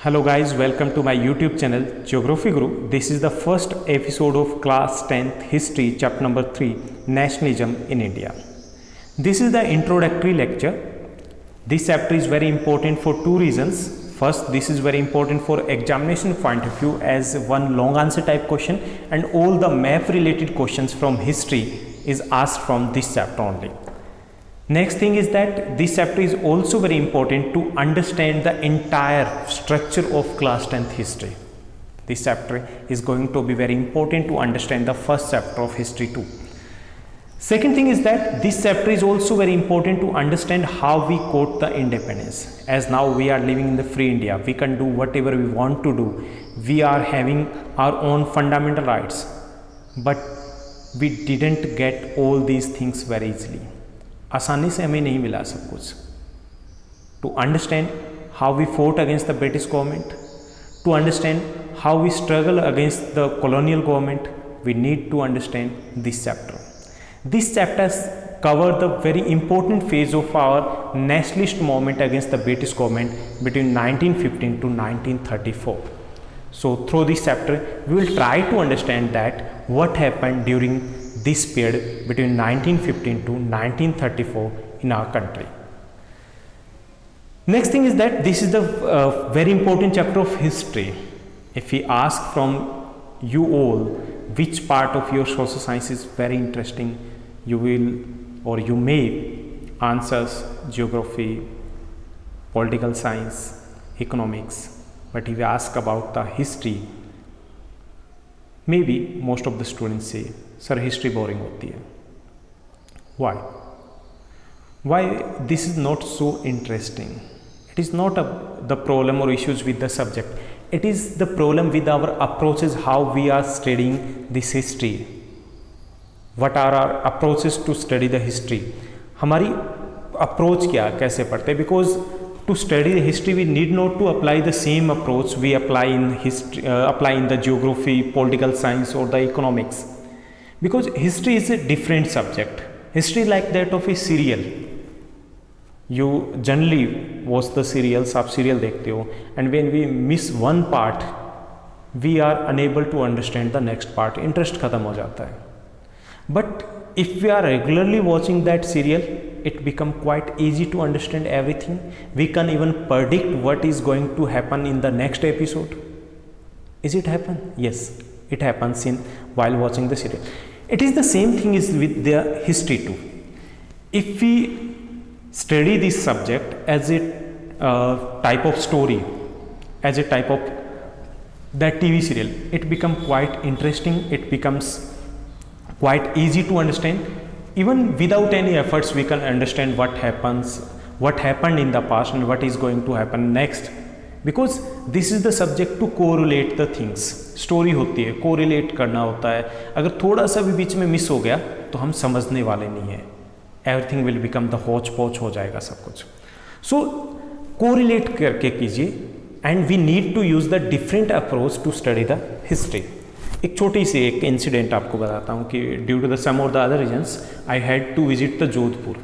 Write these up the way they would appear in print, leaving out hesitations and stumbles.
Hello guys, welcome to my YouTube channel Geography Guru. This is the first episode of class 10th history chapter number 3 Nationalism in India. This is the introductory lecture. This chapter is very important for two reasons. First, this is very important for examination point of view as one long answer type question, and all the map related questions from history is asked from this chapter only. Next thing is that this chapter is also very important to understand the entire structure of class 10th history. This chapter is going to be very important to understand the first chapter of history too. Second thing is that this chapter is also very important to understand how we got the independence. As now we are living in the free India, we can do whatever we want to do. We are having our own fundamental rights, but we didn't get all these things very easily. आसानी से हमें नहीं मिला सब कुछ. To understand how we fought against the British government, to understand how we struggle against the colonial government, we need to understand this chapter. This chapter cover the very important phase of our nationalist movement against the British government between 1915 to 1934. So through this chapter we will try to understand that what happened during this period between 1915 to 1934 in our country. Next thing is that this is the very important chapter of history. If we ask from you all which part of your social science is very interesting, you will or you may answers geography, political science, economics. But if you ask about the history, maybe most of the students say, sir, history boring होती है. Why? Why this is not so interesting? It is not the problem or issues with the subject. It is the problem with our approaches, how we are studying this history. What are our approaches to study the history? हमारी approach क्या, कैसे पढ़ते? Because to study the history we need not to apply the same approach we apply in history, apply in the geography, political science or the economics. Because history is a different subject. History like that of a serial. You generally watch the serials, आप serial देखते हो, and when we miss one part, we are unable to understand the next part. Interest खत्म हो जाता है. But if we are regularly watching that serial, it become quite easy to understand everything. We can even predict what is going to happen in the next episode. Is it happen? Yes, it happens in while watching the serial. It is the same thing is with the history too. If we study this subject as a type of story, as a type of that TV serial, it becomes quite interesting. It becomes quite easy to understand. Even without any efforts, we can understand what happens, what happened in the past, and what is going to happen next. Because this is the subject to correlate the things. Story होती है, correlate करना होता है. अगर थोड़ा सा भी बीच में मिस हो गया तो हम समझने वाले नहीं है. एवरीथिंग विल बिकम द होच पोच हो जाएगा सब कुछ. सो कोरिलेट करके कीजिए, and we need to use the different approach to study the history. एक छोटी सी एक इंसिडेंट आपको बताता हूँ कि ड्यू टू द सम और the other reasons I had to visit the Jodhpur,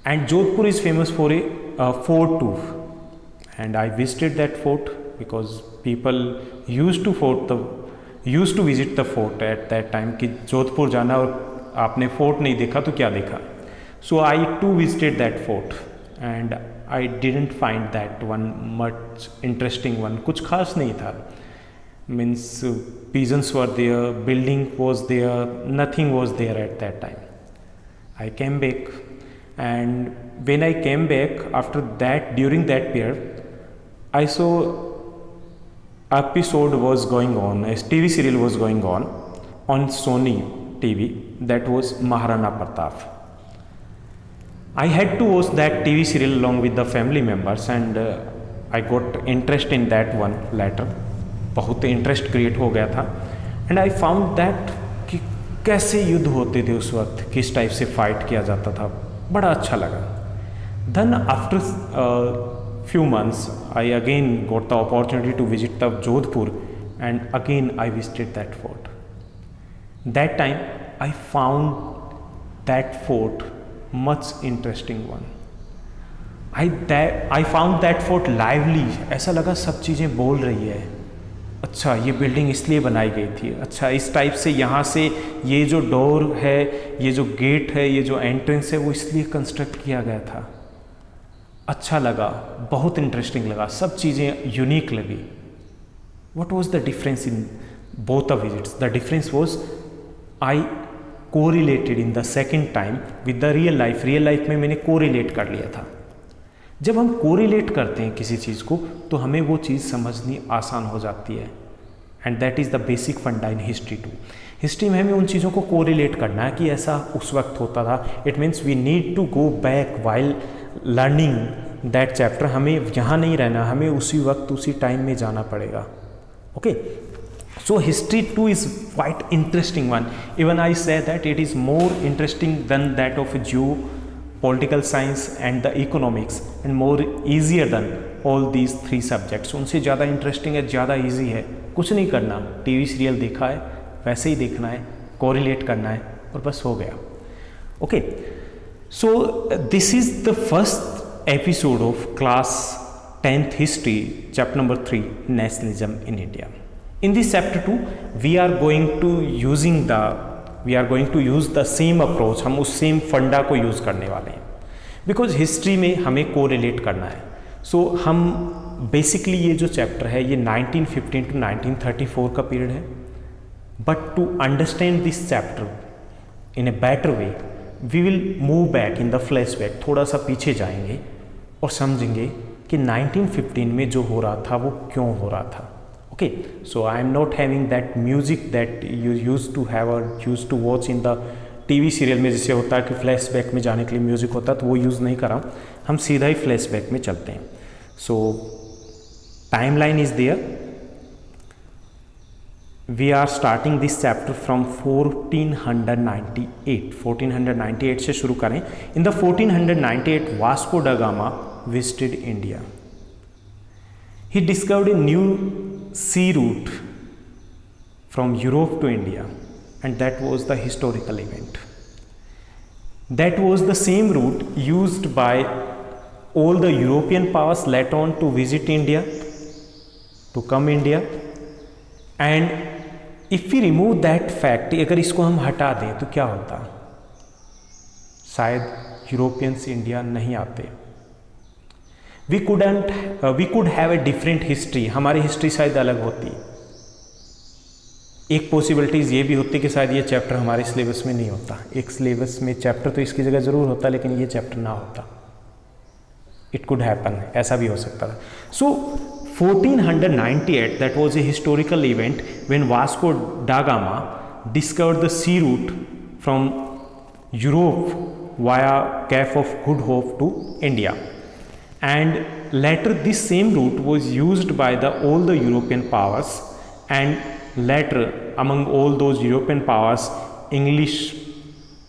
and Jodhpur is famous for a fort tour. And I visited that fort because people used to visit the fort at that time कि जोधपुर जाना और आपने fort नहीं देखा तो क्या देखा. So I too visited that fort and I didn't find that one much interesting one. कुछ खास नहीं था. Means pigeons were there, building was there, nothing was there at that time. I came back, and when I came back after that, during that period, I saw episode was going on, a TV serial was going on Sony TV, that was Maharana Pratap. I had to watch that TV serial along with the family members, and I got interest in that one later. बहुत interest create हो गया था, and I found that कि कैसे युद्ध होते थे उस वक्त, किस टाइप से फाइट किया जाता था. बड़ा अच्छा लगा. Then after few months I again got the opportunity to visit the Jodhpur, and again I visited that fort. That time I found that fort much interesting one. I found that fort lively, ऐसा लगा सब चीज़ें बोल रही है। अच्छा ये building इसलिए बनाई गई थी, अच्छा इस टाइप से यहाँ से ये जो डोर है, ये जो गेट है, ये जो एंट्रेंस है वो इसलिए कंस्ट्रक्ट किया गया था। अच्छा लगा, बहुत इंटरेस्टिंग लगा, सब चीज़ें यूनिक लगी। What was the difference in both the visits? The difference was I correlated in the second time with the real life. Real life में मैंने कोरिलेट कर लिया था। जब हम कोरिलेट करते हैं किसी चीज़ को तो हमें वो चीज़ समझनी आसान हो जाती है, and that is the basic फंडा इन हिस्ट्री टू। हिस्ट्री में हमें उन चीज़ों को कोरिलेट करना है कि ऐसा उस वक्त होता था। It means we need to go back while learning that chapter. हमें यहाँ नहीं रहना, हमें उसी वक्त उसी टाइम में जाना पड़ेगा। Okay, so history too is quite interesting one. Even I say that it is more interesting than that of political science and the economics, and more easier than all these three subjects. उनसे ज़्यादा interesting है, ज़्यादा easy है। कुछ नहीं करना, TV serial देखा है वैसे ही देखना है, कोरिलेट करना है और बस हो गया। Okay, so this is the first episode of class 10th history, chapter number 3, nationalism in India. In this chapter 2 we are going to use the same approach. हम उस सेम फंडा को यूज़ करने वाले हैं, बिकॉज हिस्ट्री में हमें correlate करना है। सो हम बेसिकली ये जो चैप्टर है ये 1915 to 1934 का पीरियड है। But to understand this chapter in a better way we will move back in the flashback. थोड़ा सा पीछे जाएंगे और समझेंगे कि 1915 में जो हो रहा था वो क्यों हो रहा था। Okay, so I am not having that music that you used to have or used to watch in the TV serial में जैसे होता है कि फ्लैशबैक में जाने के लिए म्यूज़िक होता है, तो वो यूज़ नहीं करा। हम सीधा ही फ्लैशबैक में चलते हैं। So timeline is there. We are starting this chapter from 1498। 1498 से शुरू करें। In the 1498 Vasco da Gama visited India. He discovered a new sea route from Europe to India, and that was the historical event. That was the same route used by all the European powers later on to visit India, to come India. And if we remove that fact, अगर इसको हम हटा दें तो क्या होता? शायद Europeans India नहीं आते। we could have a different history. हमारी हिस्ट्री शायद अलग होती। एक पॉसिबिलिटीज़ ये भी होती कि शायद ये चैप्टर हमारे सिलेबस में नहीं होता। एक सिलेबस में चैप्टर तो इसकी जगह ज़रूर होता, लेकिन ये चैप्टर ना होता। इट कुड हैपन, ऐसा भी हो सकता था। So 1498 that was a historical event when Vasco da Gama discovered the sea route from Europe via Cape of Good Hope to India. And later this same route was used by all the European powers, and later among all those European powers, English,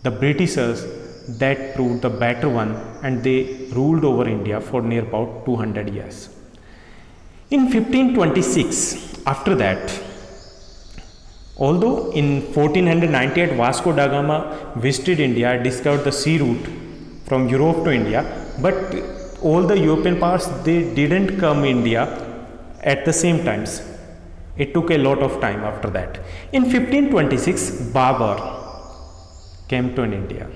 the Britishers, that proved the better one, and they ruled over India for near about 200 years. In 1526, after that, although in 1498 Vasco da Gama visited India, discovered the sea route from Europe to India, but all the European powers, they didn't come India at the same times. It took a lot of time after that. In 1526, Babur came to India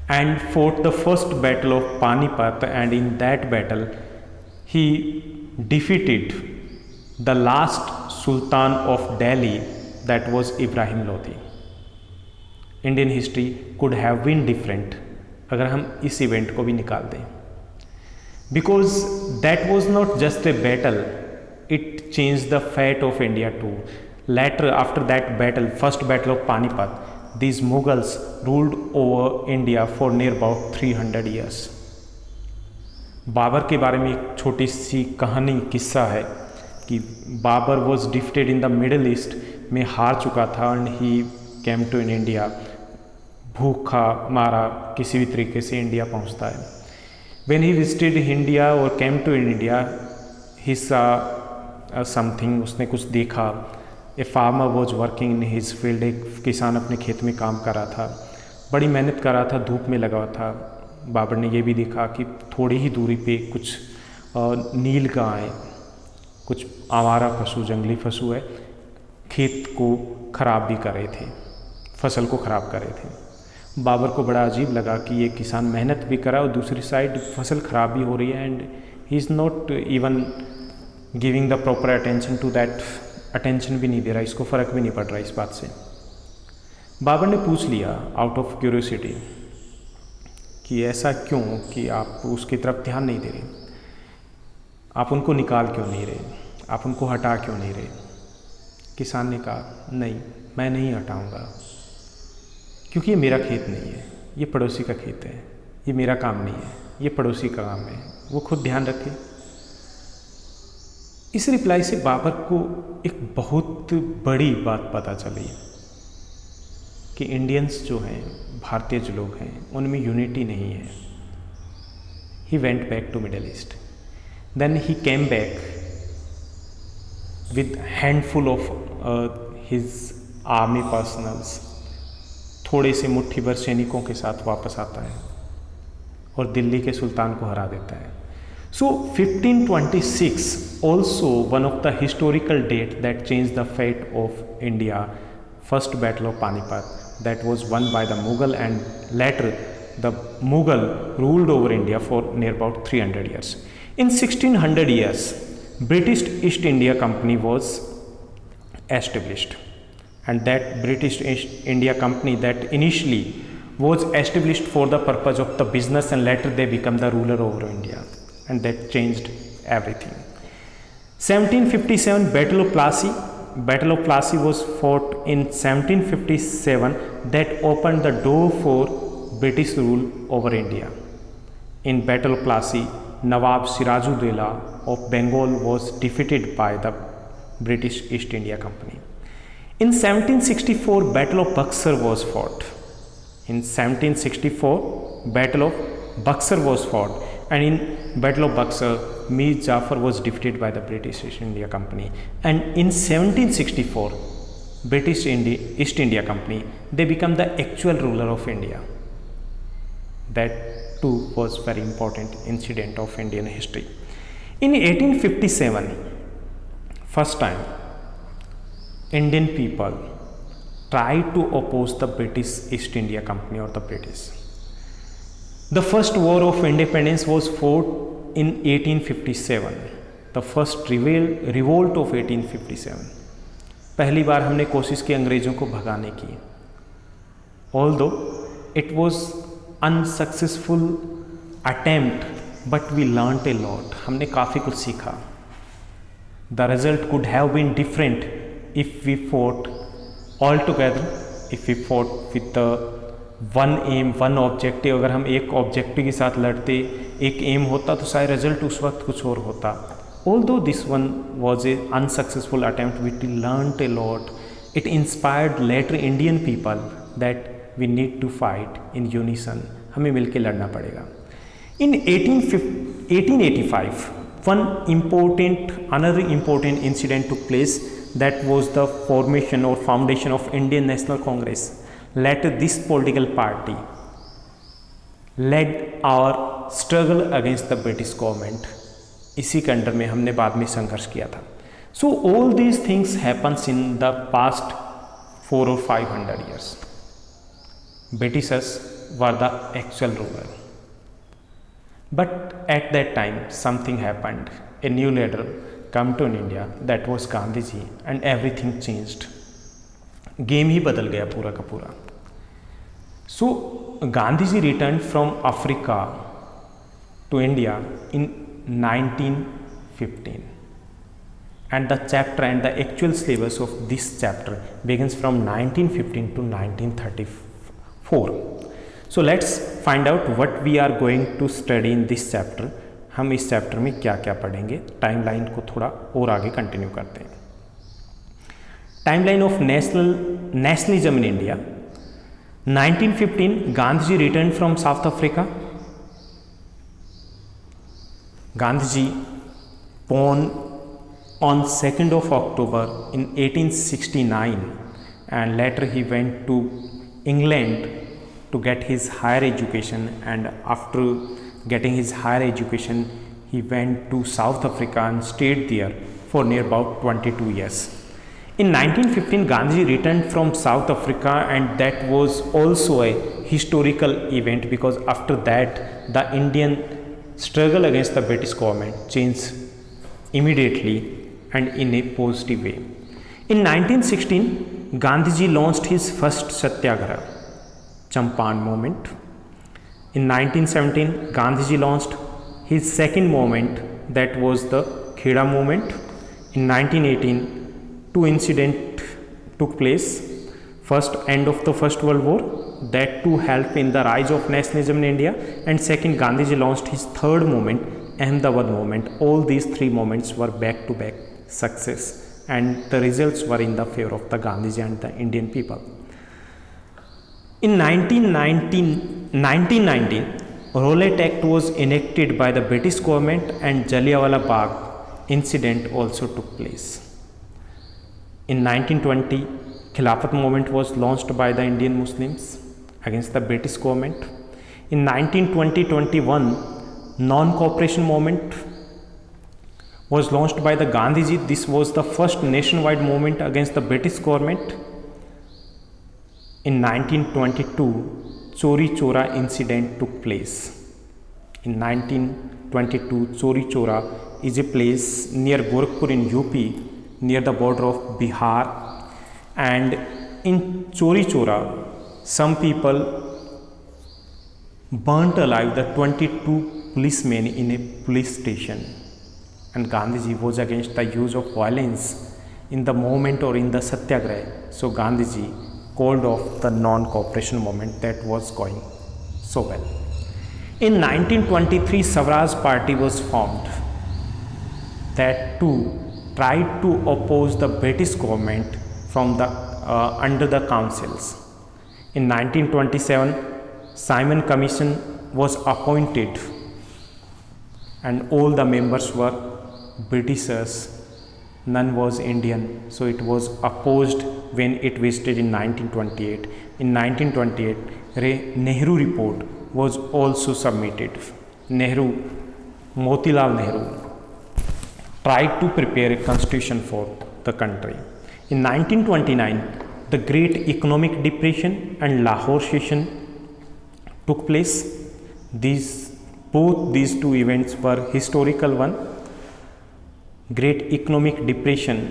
and fought the first battle of Panipat, and in that battle he defeated the last Sultan of Delhi, that was Ibrahim Lodi. Indian history could have been different अगर हम इस event को भी निकाल दें, because that was not just a battle, it change the fate of India too. Later after that battle, first battle of Panipat, these Mughals ruled over India for near about 300 years. Babar के बारे में एक छोटी सी कहानी किस्सा है कि Babur was defeated in the middle east में, हार चुका था, and he came to in India. भूखा मारा किसी भी तरीके से इंडिया पहुंचता है। व्हेन ही विजिटेड इंडिया और केम टू इंडिया, ही सा समथिंग, उसने कुछ देखा। A farmer was working in his field, एक किसान अपने खेत में काम कर रहा था, बड़ी मेहनत कर रहा था, धूप में लगा हुआ था, बाबर ने ये भी देखा कि थोड़ी ही दूरी पे कुछ नील गाय, कुछ आवारा पशु, जंगली पशु है, खेत को ख़राब भी कर रहे थे, फसल को ख़राब कर रहे थे। बाबर को बड़ा अजीब लगा कि ये किसान मेहनत भी करा और दूसरी साइड फसल ख़राब भी हो रही है, and he is not even giving the proper attention to that, attention भी नहीं दे रहा, इसको फ़र्क भी नहीं पड़ रहा इस बात से। बाबर ने पूछ लिया आउट ऑफ क्यूरियोसिटी कि ऐसा क्यों कि आप उसकी तरफ ध्यान नहीं दे रहे, आप उनको निकाल क्यों नहीं रहे, आप उनको हटा क्यों नहीं रहे। किसान ने कहा नहीं, मैं नहीं हटाऊंगा, क्योंकि ये मेरा खेत नहीं है, ये पड़ोसी का खेत है, ये मेरा काम नहीं है, ये पड़ोसी का काम है, वो खुद ध्यान रखे। इस रिप्लाई से बाबर को एक बहुत बड़ी बात पता चली कि इंडियंस जो हैं, भारतीय जो लोग हैं, उनमें यूनिटी नहीं है। He went back to middle east, then he came back with handful of his army personals, थोड़े से मुट्ठी भर सैनिकों के साथ वापस आता है और दिल्ली के सुल्तान को हरा देता है। So 1526 also one of the historical date that change the fate of India, first battle of Panipat that was won by the Mughal, and later the Mughal ruled over India for near about 300 years. In 1600 years, British East India Company was established, and that British East India Company that initially was established for the purpose of the business, and later they become the ruler over India, and that changed everything. 1757 Battle of Plassey. Battle of Plassey was fought in 1757 that opened the door for British rule over India. In Battle of Plassey, Nawab Sirajuddaulah of Bengal was defeated by the British East India Company. In 1764, Battle of Buxar was fought. In 1764, Battle of Buxar was fought, and in Battle of Buxar, Mir Jafar was defeated by the British East India Company. And in 1764, British East India Company, they become the actual ruler of India. That too was very important incident of Indian history. In 1857, first time, Indian people tried to oppose the British East India Company or the British. The first war of independence was fought in 1857, the first revolt of 1857. पहली बार हमने कोशिश की अंग्रेज़ों को भगाने की, although it was unsuccessful attempt, but we learnt a lot. हमने काफ़ी कुछ सीखा. The result could have been different if we fought all together, if we fought with the one aim, one objective. अगर हम एक ऑब्जेक्टिव के साथ लड़ते, एक एम होता, तो शायद रिजल्ट उस वक्त कुछ और होता. Although this one was a unsuccessful attempt, we learned a lot. It inspired later Indian people that we need to fight in unison, हमें मिलकर लड़ना पड़ेगा. इन 1885 another important incident took place, that was the formation or foundation of Indian National Congress. Later this political party led our struggle against the British government. इसी के under में हमने बाद में संघर्ष किया था. So all these things happens in the past 400 or 500 years. Britishers were the actual ruler. But at that time something happened. A new leader come to India, that was Gandhi ji, and everything changed. Game ही बदल गया पूरा का पूरा. So Gandhi ji return from Africa to India in 1915, and the chapter and the actual syllabus of this chapter begins from 1915 to 1934. So let's find out what we are going to study in this chapter. हम इस chapter में क्या क्या पढ़ेंगे. Timeline को थोड़ा और आगे कंटिन्यू करते हैं. Timeline of nationalism in India. 1915 Gandhi ji return from South Africa. Gandhi ji born on 2nd of October in 1869, and later he went to England to get his higher education, and after getting his higher education he went to South Africa and stayed there for near about 22 years. In 1915 Gandhi returned from South Africa, and that was also a historical event because after that the Indian struggle against the British government changed immediately and in a positive way. In 1916 Gandhiji launched his first satyagraha, Champan movement. In 1917 Gandhiji launched his second movement, that was the Kheda movement. In 1918 two incidents took place. First, end of the First World War, that too helped in the rise of nationalism in India, and second, Gandhiji launched his third movement, Ahmedabad movement. All these three movements were back to back success, and the results were in the favor of the Gandhiji and the Indian people. In 1919 Rowlatt Act was enacted by the British government, and Jallianwala Bagh incident also took place. In 1920 Khilafat movement was launched by the Indian Muslims against the British government. In 1920-21 non-cooperation movement was launched by the Gandhiji. This was the first nationwide movement against the British government. In 1922 Chori Chora incident took place. In 1922 Chori Chora is a place near Gorakhpur in UP, near the border of Bihar, and in Chori Chora some people burnt alive the 22 policemen in a police station, and Gandhiji was against the use of violence in the movement or in the satyagraha. So Gandhiji called off the non-cooperation movement that was going so well. In 1923 Swaraj Party was formed, that too tried to oppose the British government from the under the councils. In 1927 Simon Commission was appointed, and all the members were Britishers, none was Indian, so it was opposed when it visited in 1928. In 1928 Nehru report was also submitted. Motilal Nehru tried to prepare a constitution for the country. In 1929 the Great Economic Depression and Lahore Session took place. Both these two events were historical one. Great Economic Depression,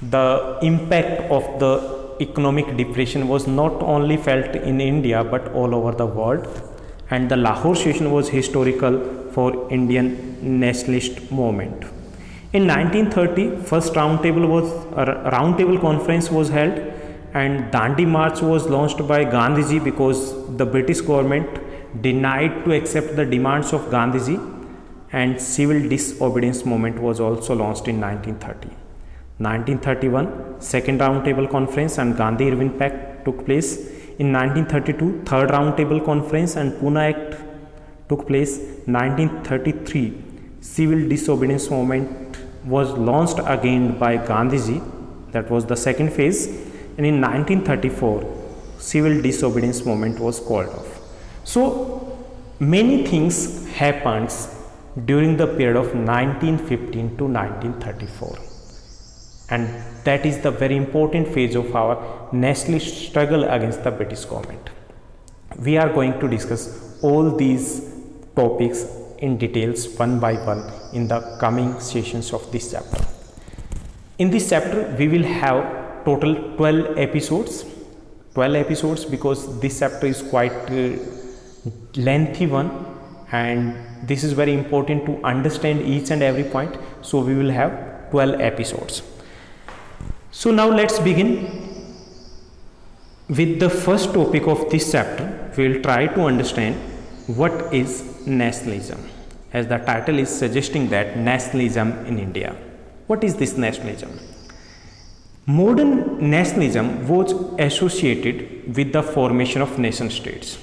the impact of the economic depression was not only felt in India but all over the world, and the Lahore Session was historical for Indian nationalist movement. In 1930 first roundtable conference was held, and Dandi March was launched by Gandhiji because the British government denied to accept the demands of Gandhiji, and civil disobedience movement was also launched in 1930. 1931 second roundtable conference and Gandhi Irwin Pact took place. In 1932 third roundtable conference and Pune Act took place. 1933 civil disobedience movement was launched again by Gandhiji, that was the second phase, and in 1934 civil disobedience movement was called off. So many things happened during the period of 1915 to 1934, and that is the very important phase of our nationalist struggle against the British government. We are going to discuss all these topics in details one by one in the coming sessions of this chapter. In this chapter we will have total 12 episodes because this chapter is quite lengthy one, and this is very important to understand each and every point. So we will have 12 episodes. So now let's begin with the first topic of this chapter. We will try to understand what is nationalism, as the title is suggesting that nationalism in India. What is this nationalism? Modern nationalism was associated with the formation of nation states.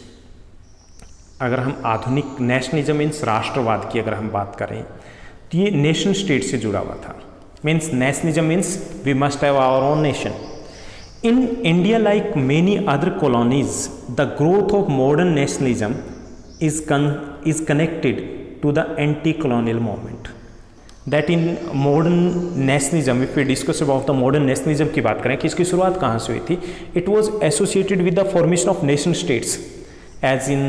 अगर हम आधुनिक nationalism means राष्ट्रवाद की अगर हम बात करें तो ये नेशन स्टेट से जुड़ा हुआ था. Means nationalism means we must have our own nation. In India, like many other colonies, the growth of modern nationalism is connected to the anti-colonial movement. That in modern nationalism, if we discuss about the modern nationalism की बात करें कि इसकी शुरुआत कहाँ से हुई थी, it was associated with the formation of nation states, as in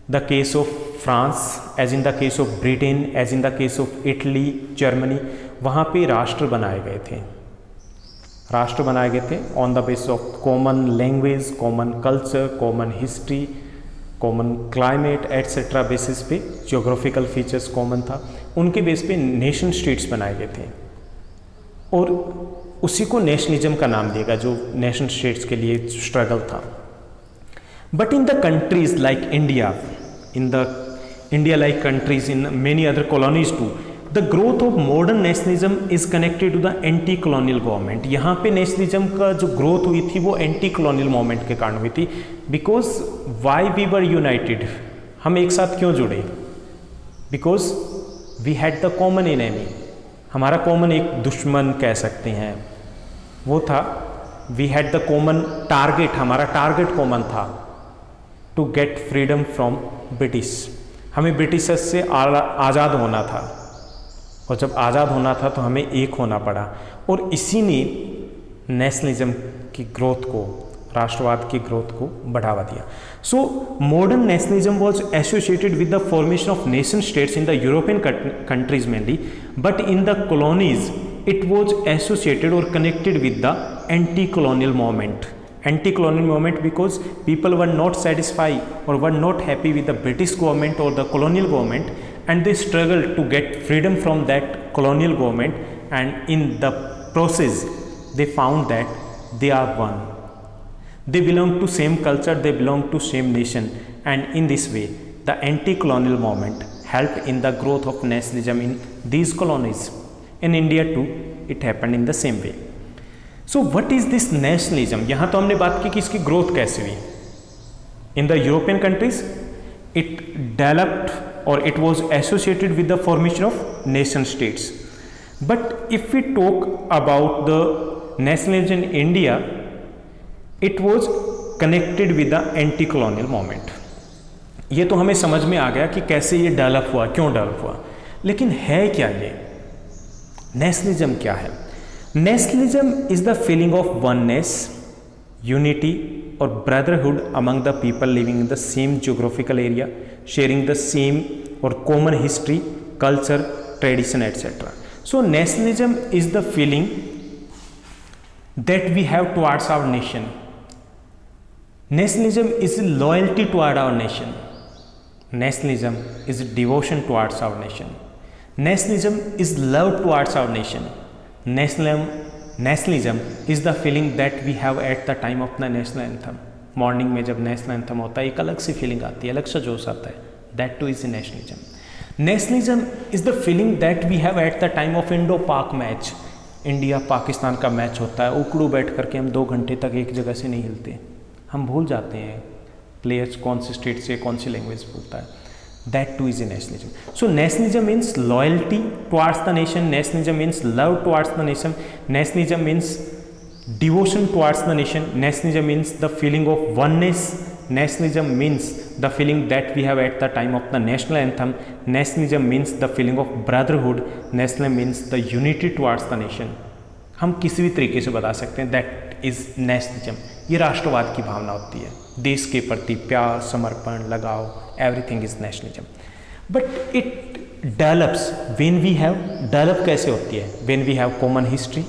the case of France, as in the case of Britain, as in the case of Italy, Germany. वहाँ पे राष्ट्र बनाए गए थे on the basis of common language, common culture, common history, common climate etcetera basis पे, geographical features common था, उनके base पे नेशन स्टेट्स बनाए गए थे और उसी को नेशनलिज्म का नाम दिया गया जो नेशन स्टेट्स के लिए स्ट्रगल था. But in the countries like India, like countries in many other colonies too, the growth of modern nationalism is connected to the anti-colonial government. यहाँ पे नेशनलिज्म का जो ग्रोथ हुई थी वो एंटी कॉलोनियल मूवमेंट के कारण हुई थी. Because why we were united, हम एक साथ क्यों जुड़े? Because we had the common enemy, हमारा कॉमन एक दुश्मन कह सकते हैं वो था. We had the common target, हमारा टारगेट कॉमन था, to get freedom from British. हमें ब्रिटिशर्स से आज़ाद होना था और जब आज़ाद होना था तो हमें एक होना पड़ा और इसी ने नेशनलिज्म की ग्रोथ को, राष्ट्रवाद की ग्रोथ को बढ़ावा दिया. So modern nationalism was associated with the formation of nation states in the European countries mainly, but in the colonies it was associated or connected with the anti-colonial movement. Anti-colonial movement because people were not satisfied or were not happy with the British government or the colonial government, and they struggled to get freedom from that colonial government, and in the process they found that they are one. They belong to same culture, they belong to same nation, and in this way the anti-colonial movement helped in the growth of nationalism in these colonies. In India too, it happened in the same way. So what is this nationalism? यहाँ तो हमने बात की कि इसकी growth कैसे हुई. In the European countries, it developed or it was associated with the formation of nation states. But if we talk about the nationalism in India, it was connected with the anti-colonial movement. ये तो हमें समझ में आ गया कि कैसे ये develop हुआ, क्यों डेवलप हुआ, लेकिन है क्या ये नेशनलिज्म? क्या है nationalism? Is the feeling of oneness, unity और brotherhood among the people living in the same geographical area, sharing the same और common history, culture, tradition etcetera. So nationalism is the feeling that we have towards our nation. Nationalism is loyalty toward our nation. Nationalism is devotion towards our nation. Nationalism is love towards our nation. Nationalism is the feeling that we have at the time of the national anthem. Morning में जब national anthem होता है एक अलग सी feeling आती है, अलग सा जोश आता है. That too is nationalism. Nationalism is the feeling that we have at the time of Indo Pak match. India Pakistan का मैच होता है, उकड़ू बैठ करके हम 2 घंटे तक एक जगह से नहीं हिलते, हम भूल जाते हैं प्लेयर्स कौन से स्टेट से कौन सी लैंग्वेज बोलता है. That too is a nationalism. So nationalism means loyalty towards the nation. Nationalism means love towards the nation. Nationalism means devotion towards the nation. Nationalism means the feeling of oneness. Nationalism means the feeling that we have at the time of the national anthem. Nationalism means the feeling of brotherhood. Nationalism means the unity towards the nation. हम किसी भी तरीके से बता सकते हैं that is nationalism. ये राष्ट्रवाद की भावना होती है, देश के प्रति प्यार, समर्पण, लगाव, everything is nationalism. But it develops when we have, develop कैसे होती है? When we have common history,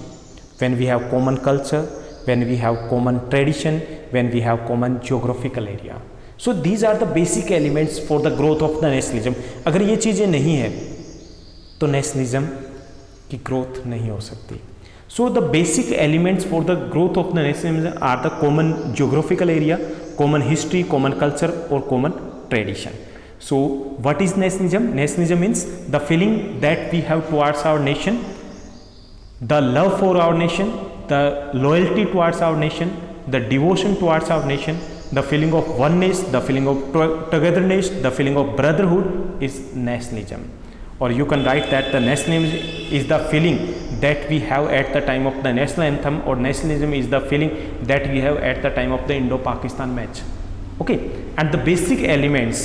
when we have common culture, when we have common tradition, when we have common geographical area. So these are the basic elements for the growth of the nationalism. अगर ये चीज़ें नहीं है तो nationalism की growth नहीं हो सकती. So the basic elements for the growth of the nationalism are the common geographical area, common history, common culture or common tradition. So what is nationalism? Nationalism means the feeling that we have towards our nation, the love for our nation, the loyalty towards our nation, the devotion towards our nation, the feeling of oneness, the feeling of togetherness, the feeling of brotherhood is nationalism. Or you can write that the nationalism is the feeling that we have at the time of the national anthem, or nationalism is the feeling that we have at the time of the Indo-Pakistan match. Okay, and the basic elements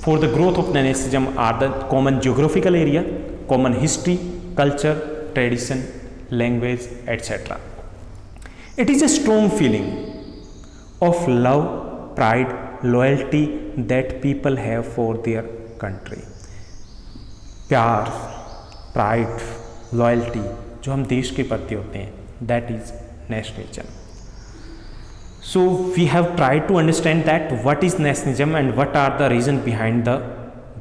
for the growth of the nationalism are the common geographical area, common history, culture, tradition, language, etc. It is a strong feeling of love, pride, loyalty that people have for their country. प्यार, pride, loyalty जो हम देश के प्रति होते हैं, that is nationalism. So we have tried to understand that what is nationalism and what are the reasons behind the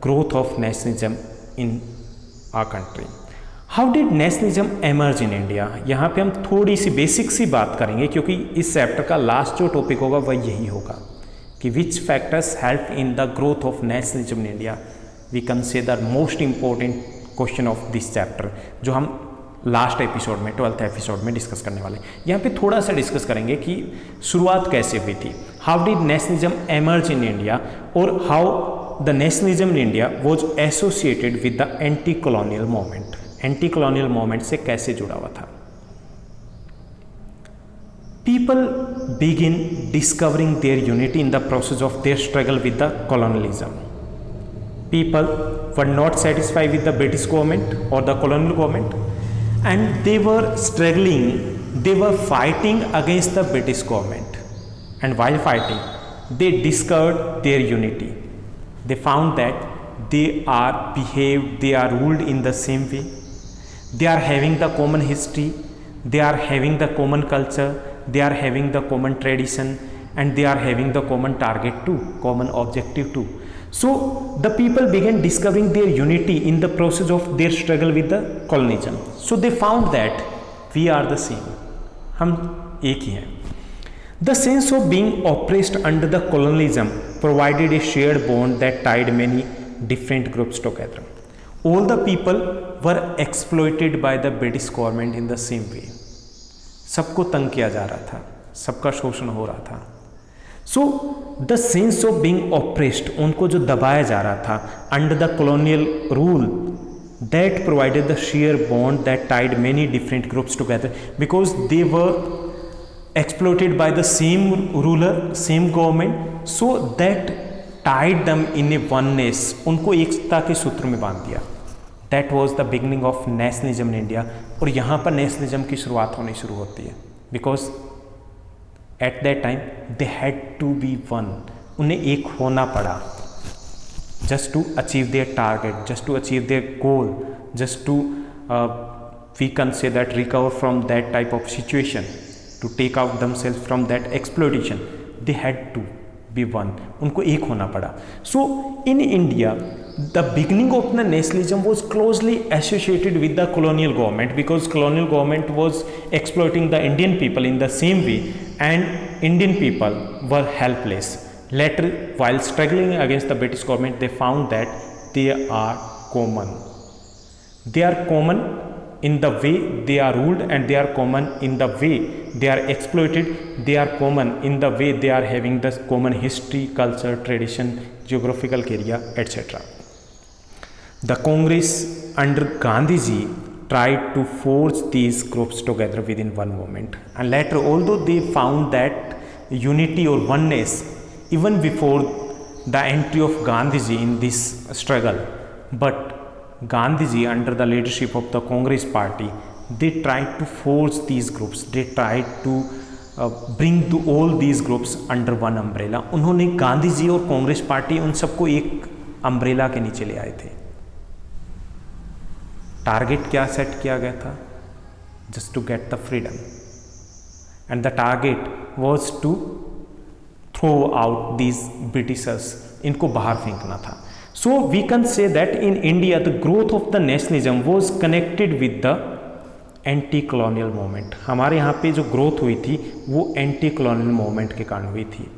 growth of nationalism in our country. How did nationalism emerge in India? यहाँ पे हम थोड़ी सी basic सी बात करेंगे, क्योंकि इस chapter का last जो टॉपिक होगा वह यही होगा कि which factors help in the growth of nationalism in India. We consider most important question of this chapter, जो हम लास्ट एपिसोड में 12th एपिसोड में डिस्कस करने वाले. यहाँ पे थोड़ा सा डिस्कस करेंगे कि शुरुआत कैसे हुई थी, how did nationalism emerge in India, और how the nationalism in India was associated with the anti colonial movement. Anti colonial movement से कैसे जुड़ा हुआ था. People begin discovering their unity in the process of their struggle with the colonialism. People were not satisfied with the British government or the colonial government, and they were struggling, they were fighting against the British government, and while fighting they discovered their unity. They found that they are ruled in the same way, they are having the common history, they are having the common culture, they are having the common tradition, and they are having the common target too, common objective too. So the people began discovering their unity in the process of their struggle with the colonialism. So they found that we are the same, हम एक ही हैं. The sense of being oppressed under the colonialism provided a shared bond that tied many different groups together. All the people were exploited by the British government in the same way. सबको तंग किया जा रहा था, सबका शोषण हो रहा था. So the sense of being oppressed, उनको जो दबाया जा रहा था under the colonial rule, that provided the share bond that tied many different groups together, because they were exploited by the same ruler, same government, so that tied them in A oneness, उनको एकता के सूत्र में बांध दिया. That was the beginning of nationalism in India. और यहाँ पर nationalism की शुरुआत होनी शुरू होती है, because at that time they had to be one, उन्हें एक होना पड़ा, just to achieve their target, just to achieve their goal, just to we can say that recover from that type of situation, to take out themselves from that exploitation. They had to be one, उनको एक होना पड़ा. So in India the beginning of the nationalism was closely associated with the colonial government, because colonial government was exploiting the Indian people in the same way, and Indian people were helpless. Later, while struggling against the British government, they found that they are common. They are common in the way they are ruled, and they are common in the way they are exploited. They are common in the way they are having the common history, culture, tradition, geographical area, etc. The Congress under Gandhiji tried to forge these groups together within one movement, and later, although they found that unity or oneness even before the entry of Gandhiji in this struggle, but Gandhiji under the leadership of the Congress party, they tried to forge these groups, they tried to bring to all these groups under one umbrella. उन्होंने गांधी जी और Congress party उन सबको एक umbrella के नीचे ले आए थे. टारगेट क्या सेट किया गया था? Just to get the freedom, and the target was to throw out these Britishers, इनको बाहर फेंकना था. So we can say that in India the growth of the nationalism was connected with the anti colonial movement. हमारे यहाँ पे जो growth हुई थी वो एंटी कॉलोनियल मूवमेंट के कारण हुई थी.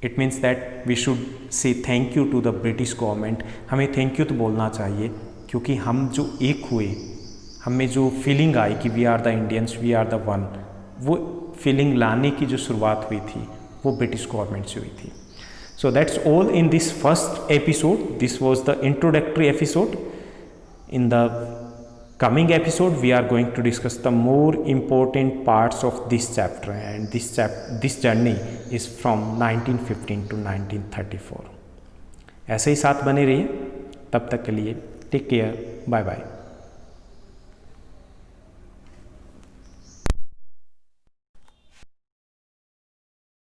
It means that we should say thank you to the British government. हमें थैंक यू तो बोलना चाहिए, क्योंकि हम जो एक हुए, हमें जो फीलिंग आई कि we are the Indians, we are the one, वो फीलिंग लाने की जो शुरुआत हुई थी वो ब्रिटिश गवर्नमेंट से हुई थी. So that's all in this first episode. This was the introductory episode in the coming episode we are going to discuss the more important parts of this chapter, and this journey is from 1915 to 1934. ऐसे ही साथ बने रहिए, तब तक के लिए take care, bye bye.